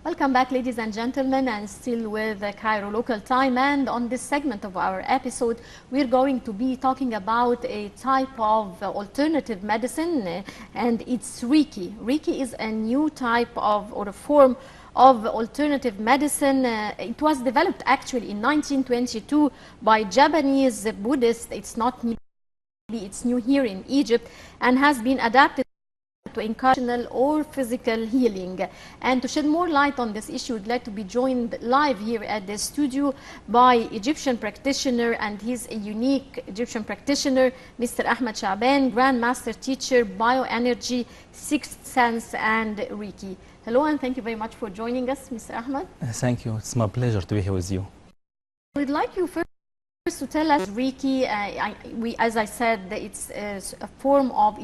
Welcome back, ladies and gentlemen, and still with Cairo local time. And on this segment of our episode, we're going to be talking about a type of alternative medicine, and it's Reiki. Reiki is a new type of, or a form of alternative medicine. It was developed actually in 1922 by Japanese Buddhists. It's not new, it's new here in Egypt, and has been adapted to encourage emotional or physical healing. And to shed more light on this issue, we'd like to be joined live here at the studio by Egyptian practitioner, and he's a unique Egyptian practitioner, Mr. Ahmad Sha'ban, Grand Master Teacher, Bioenergy, Sixth Sense, and Reiki. Hello, and thank you very much for joining us, Mr. Ahmad. Thank you. It's my pleasure to be here with you. We'd like you first to tell us Reiki. As I said, it's a form of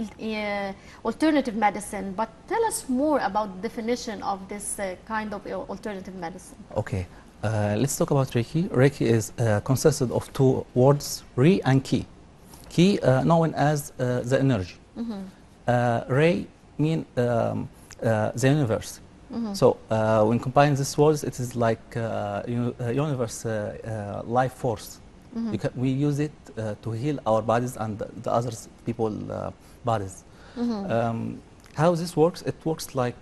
alternative medicine, but tell us more about the definition of this kind of alternative medicine. Okay, let's talk about Reiki. Reiki is consisted of two words, Re and Ki. Ki, known as the energy. Re mean the universe. So when combine these words, it is like universe, life force. We use it to heal our bodies and the other people's bodies. How this works? It works like,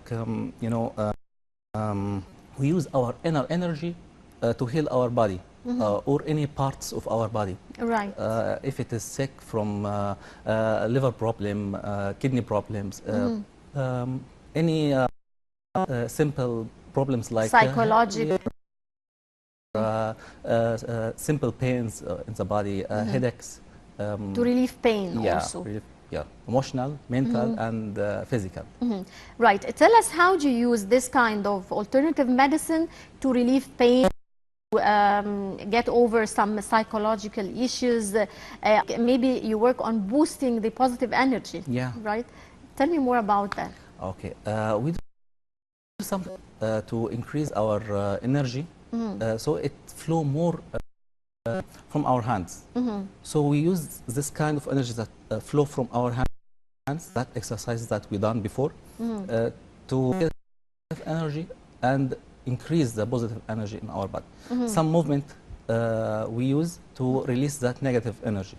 we use our inner energy to heal our body or any parts of our body. Right. If it is sick from liver problem, kidney problems, any simple problems like psychological. Simple pains in the body, headaches. To relieve pain also. Emotional, mental, and physical. Right. Tell us, how do you use this kind of alternative medicine to relieve pain, to get over some psychological issues? Maybe you work on boosting the positive energy. Yeah. Right. Tell me more about that. Okay. We do something to increase our energy. So it flow more from our hands. So we use this kind of energy that flow from our hands, that exercises that we done before, to get energy and increase the positive energy in our body. Some movement we use to release that negative energy,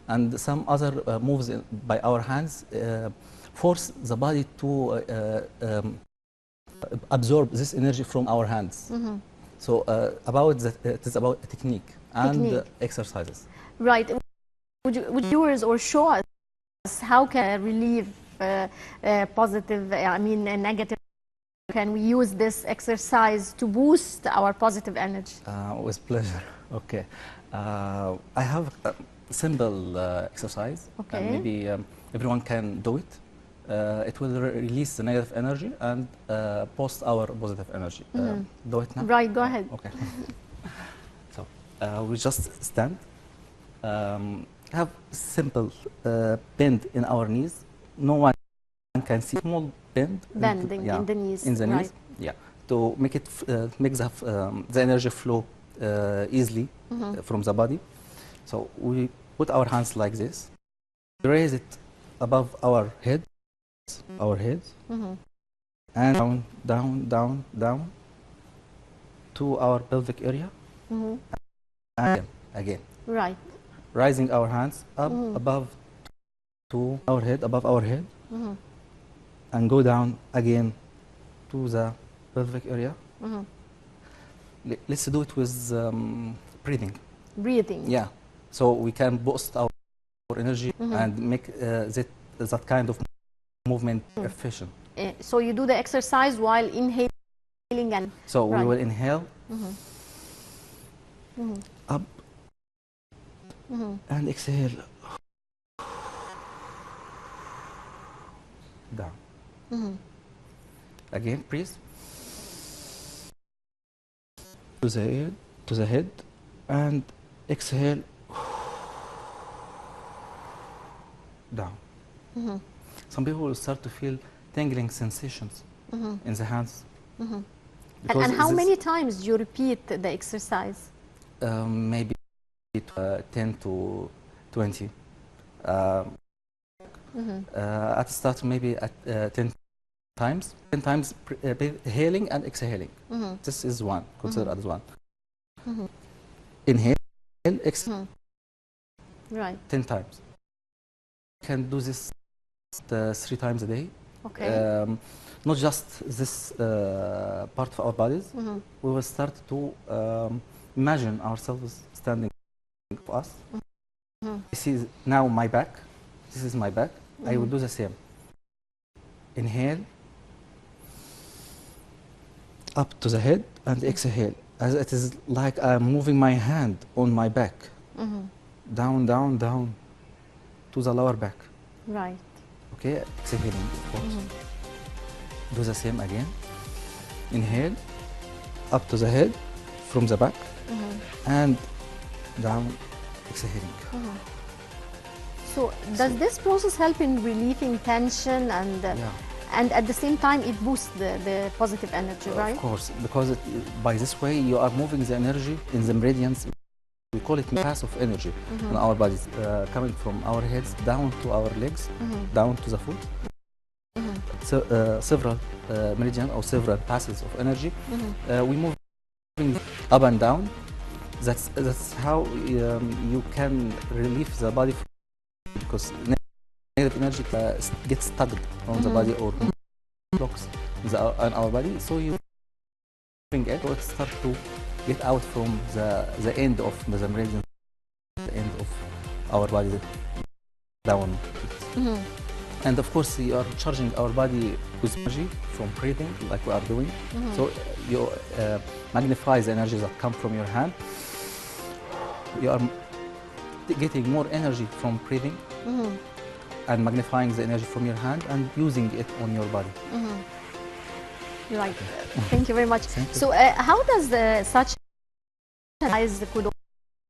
and some other moves by our hands force the body to absorb this energy from our hands. So it is about technique and exercises. Right. Would yours or show us how can relieve positive, negative? Can we use this exercise to boost our positive energy? With pleasure. Okay. I have a simple exercise. Okay. And maybe everyone can do it. It will release the negative energy and boost our positive energy. Do it now? Right, go ahead. Okay. So we just stand. Have simple bend in our knees. No one can see small bend. Bending in the knees. In the knees. Right. Yeah. To make it make the energy flow easily from the body. So we put our hands like this. Raise it above our head. Our heads, and down to our pelvic area, and again. Right. Rising our hands up above to our head, above our head, and go down again to the pelvic area. Let's do it with breathing. Breathing. Yeah. So we can boost our energy and make that kind of movement efficient. So you do the exercise while inhaling and... So we will inhale up and exhale down. Again, breathe to the head and exhale down. Some people will start to feel tingling sensations in the hands. And how many times do you repeat the exercise? Maybe 10 to 20. At the start, maybe at 10 times, 10 times inhaling and exhaling. This is one, considered as one. Inhale, exhale, Right. 10 times. You can do this 3 times a day. Okay. Not just this part of our bodies. We will start to imagine ourselves standing for us. This is now my back. This is my back. I will do the same. Inhale up to the head and exhale, as it is like I'm moving my hand on my back, down, down, down to the lower back. Right. Okay, exhaling, of course. Do the same again. Inhale up to the head from the back and down, exhaling. So does this process help in relieving tension and at the same time it boosts the positive energy, right? Of course, because by this way you are moving the energy in the meridians. We call it path of energy in our bodies, coming from our heads down to our legs, down to the foot. So, several meridians or several passes of energy. We move up and down. That's how you can relieve the body because negative energy gets stuck on the body or blocks in our body. So you bring it, so it start to get out from the end of the meridian, the end of our body down. And of course, you are charging our body with energy from breathing, like we are doing. So you magnify the energy that come from your hand. You are getting more energy from breathing and magnifying the energy from your hand and using it on your body. Right. Thank you very much. So how does such exercise could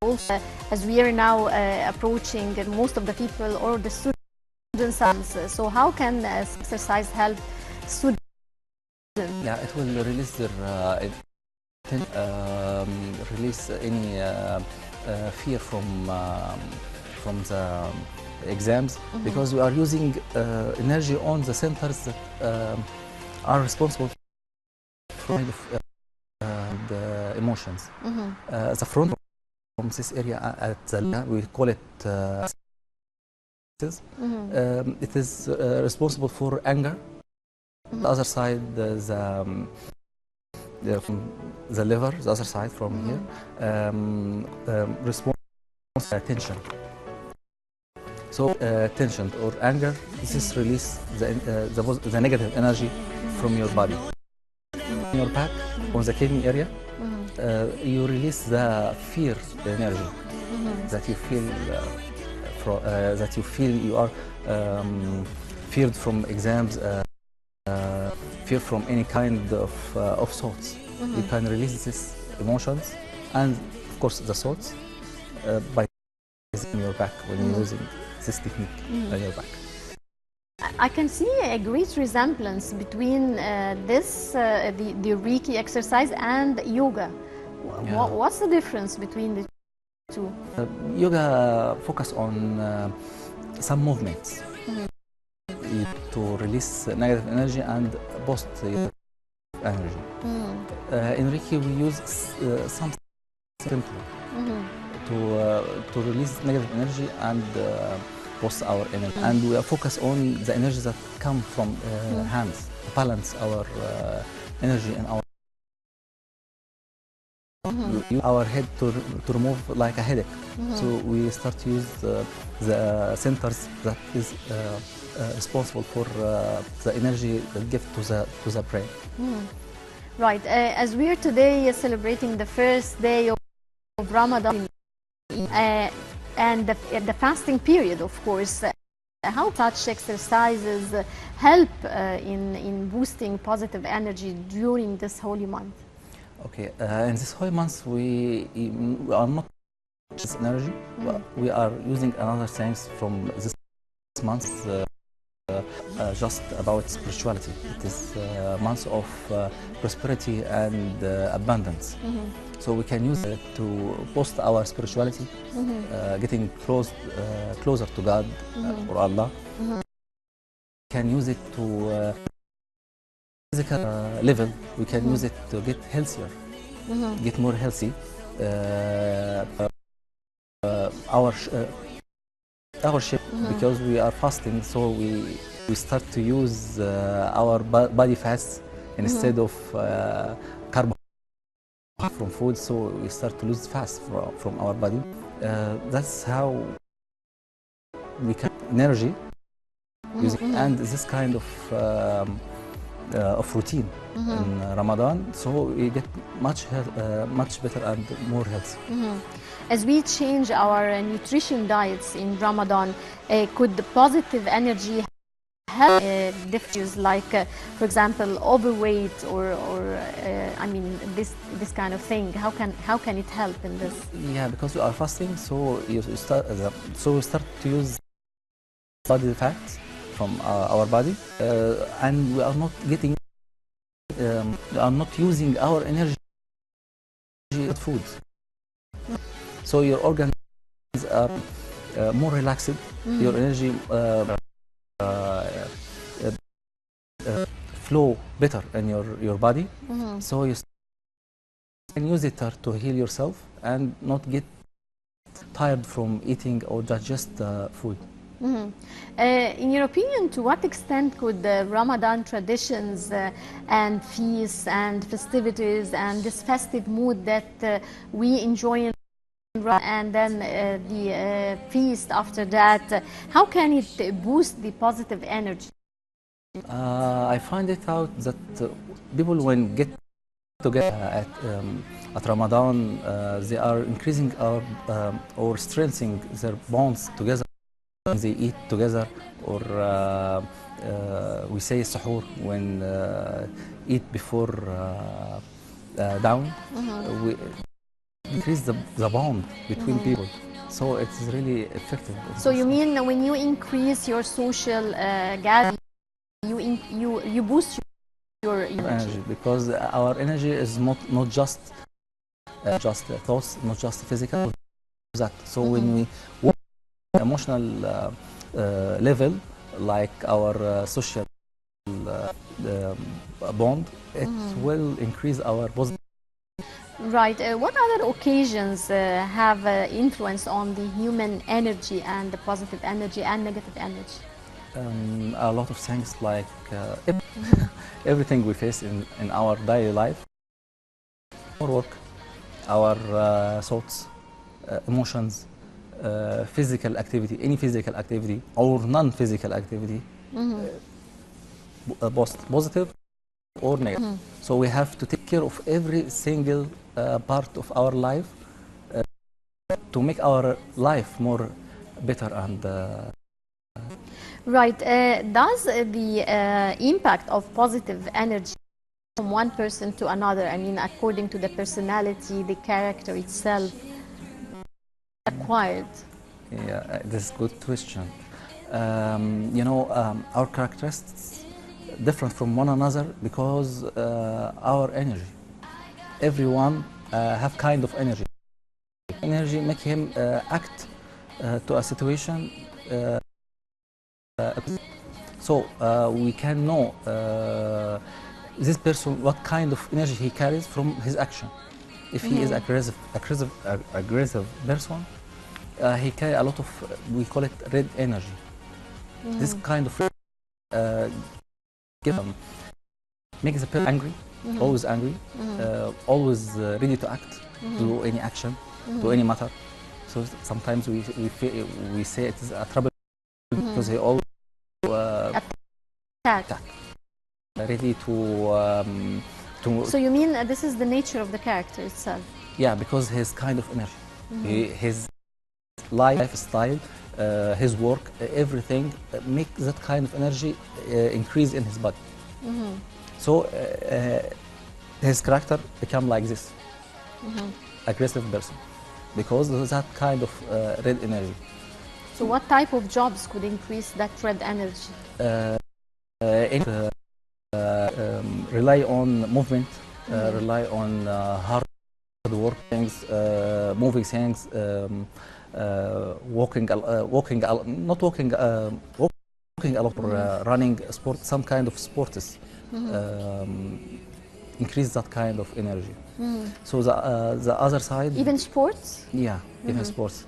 also, as we are now approaching most of the people or the students, so how can exercise help students? Yeah, it will release their release any fear from the exams, because we are using energy on the centers that are responsible for the emotions. The front from this area at the we call it it is responsible for anger. The other side, from the liver, the other side from here, responsible for tension. So tension or anger, this release the negative energy from your body. In your back, on the kidney area, you release the fear energy that you feel. That you feel you are feared from exams, fear from any kind of thoughts. You can release these emotions and, of course, the thoughts by using your back when you're using this technique on your back. I can see a great resemblance between the Reiki exercise and yoga. Yeah. What's the difference between the two? Yoga focus on some movements to release negative energy and boost your energy. In Reiki, we use something simple to release negative energy and boost our energy. And we are focused on the energy that come from hands, to balance our energy in our head to remove like a headache. So we start to use the centers that is responsible for the energy that give to the brain. Right. As we are today celebrating the first day of Ramadan and the fasting period, of course, how such exercises help in boosting positive energy during this holy month? Okay, in this holy month we are not just energy, but we are using another things from this month just about spirituality. It is a month of prosperity and abundance. So we can use it to boost our spirituality, getting closer to God or Allah. We can use it to physical level, we can use it to get healthier, get more healthy. Our shape, because we are fasting, so we start to use our body fats instead of carbohydrates from food, so we start to lose fat from our body. That's how we get energy using, and this kind of routine in Ramadan, so we get much better and more healthy. As we change our nutrition diets in Ramadan, could the positive energy help issues like, for example, overweight or I mean this kind of thing? How can it help in this? Yeah, because we are fasting, so we start to use body fat from our body, and we are not getting, we are not using our energy with food. So your organs are more relaxed, your energy flow better in your body, so you can use it to heal yourself and not get tired from eating or digest food. In your opinion, to what extent could the Ramadan traditions and feasts and festivities and this festive mood that we enjoy and then the feast after that, how can it boost the positive energy? I find it out that people, when get together at Ramadan, they are increasing or strengthening their bonds together. They eat together, or we say suhoor when eat before down. We increase the bond between people, so it's really effective. So you mean when you increase your social gathering, you boost your energy, because our energy is not just thoughts, not just physical. That so when we work emotional level, like our social bond, it will increase our positive. Right. What other occasions have influence on the human energy and the positive energy and negative energy? A lot of things, like everything we face in our daily life, our work, our thoughts, emotions, physical activity, any physical activity or non-physical activity, both positive or negative. So we have to take care of every single part of our life to make our life more better and right. Does the impact of positive energy from one person to another, I mean according to the personality, the character itself, acquired? Yeah, this is a good question. You know, our characteristics different from one another because our energy. Everyone have kind of energy. Energy make him act to a situation. So we can know this person what kind of energy he carries from his action. If he is aggressive person, he carry a lot of, we call it red energy. This kind of makes the person angry, always angry, always ready to act, to do any action, to any matter. So sometimes we say it is a trouble because he always attack. Ready to. So you mean this is the nature of the character itself? Yeah, because his kind of energy, his lifestyle, his work, everything make that kind of energy increase in his body. So his character become like this, aggressive person, because of that kind of red energy. So what type of jobs could increase that red energy? Rely on movement, rely on hard work things, moving things, walking a lot, running sport, some kind of sports, increase that kind of energy. So the other side, Even sports? yeah, even sports.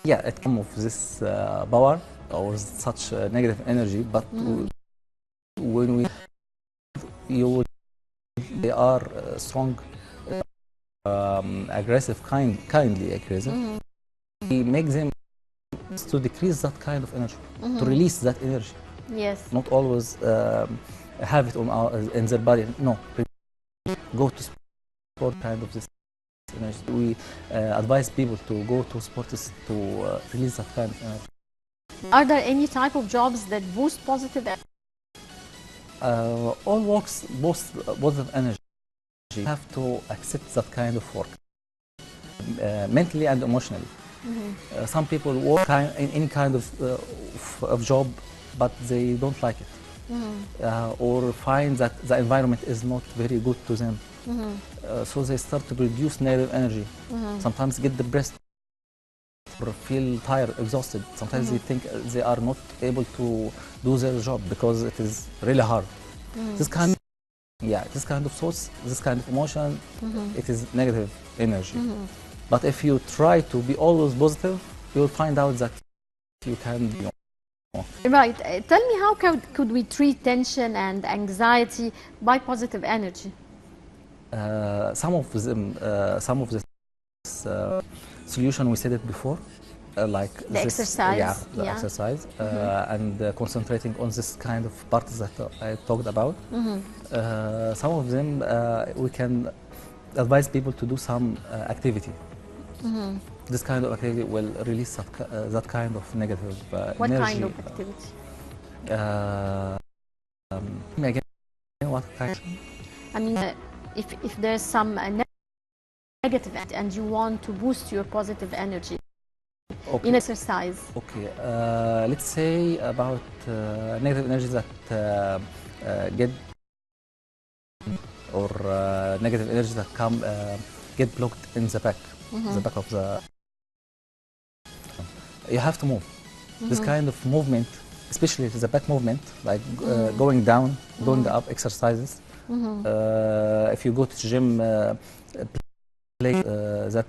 Yeah, it comes with this power or such negative energy, but when they are strong, aggressive, kindly aggressive. We make them to decrease that kind of energy, to release that energy. Yes. Not always have it on in their body. No, go to sport kind of this energy. We advise people to go to sports to release that kind of energy. Are there any type of jobs that boost positive energy? All works boost positive energy. You have to accept that kind of work, mentally and emotionally. Some people work in any kind of job, but they don't like it, or find that the environment is not very good to them. So they start to produce negative energy. Sometimes get depressed or feel tired, exhausted. Sometimes they think they are not able to do their job because it is really hard. This kind of thoughts, this kind of emotion, it is negative energy. But if you try to be always positive, you will find out that you can be. Right. Tell me, how could we treat tension and anxiety by positive energy? Some of the solution we said it before, like the exercise. Yeah, the exercise, and concentrating on this kind of parts that I talked about. Some of them we can advise people to do some activity. This kind of activity will release that kind of negative what energy. What kind of activity? Again, what kind? I mean, if there's some negative and you want to boost your positive energy, okay, in exercise. Okay, let's say about negative energy that get or negative energy that come get blocked in the back, the back of the. You have to move. This kind of movement, especially the back movement, like going down, going up, exercises. If you go to the gym, play that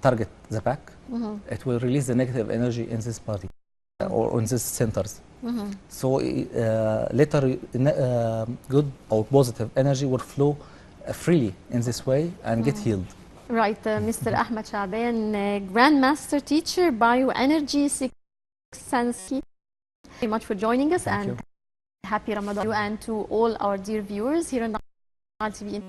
target the back, it will release the negative energy in this body or in these centers. So later, good or positive energy will flow freely in this way and get healed. Right, Mr. Ahmed Sha'ban, Grandmaster Teacher, Bioenergy, Sixth Sense. Thank you very much for joining us. Thank and you. Happy Ramadan to you and to all our dear viewers here on the TV.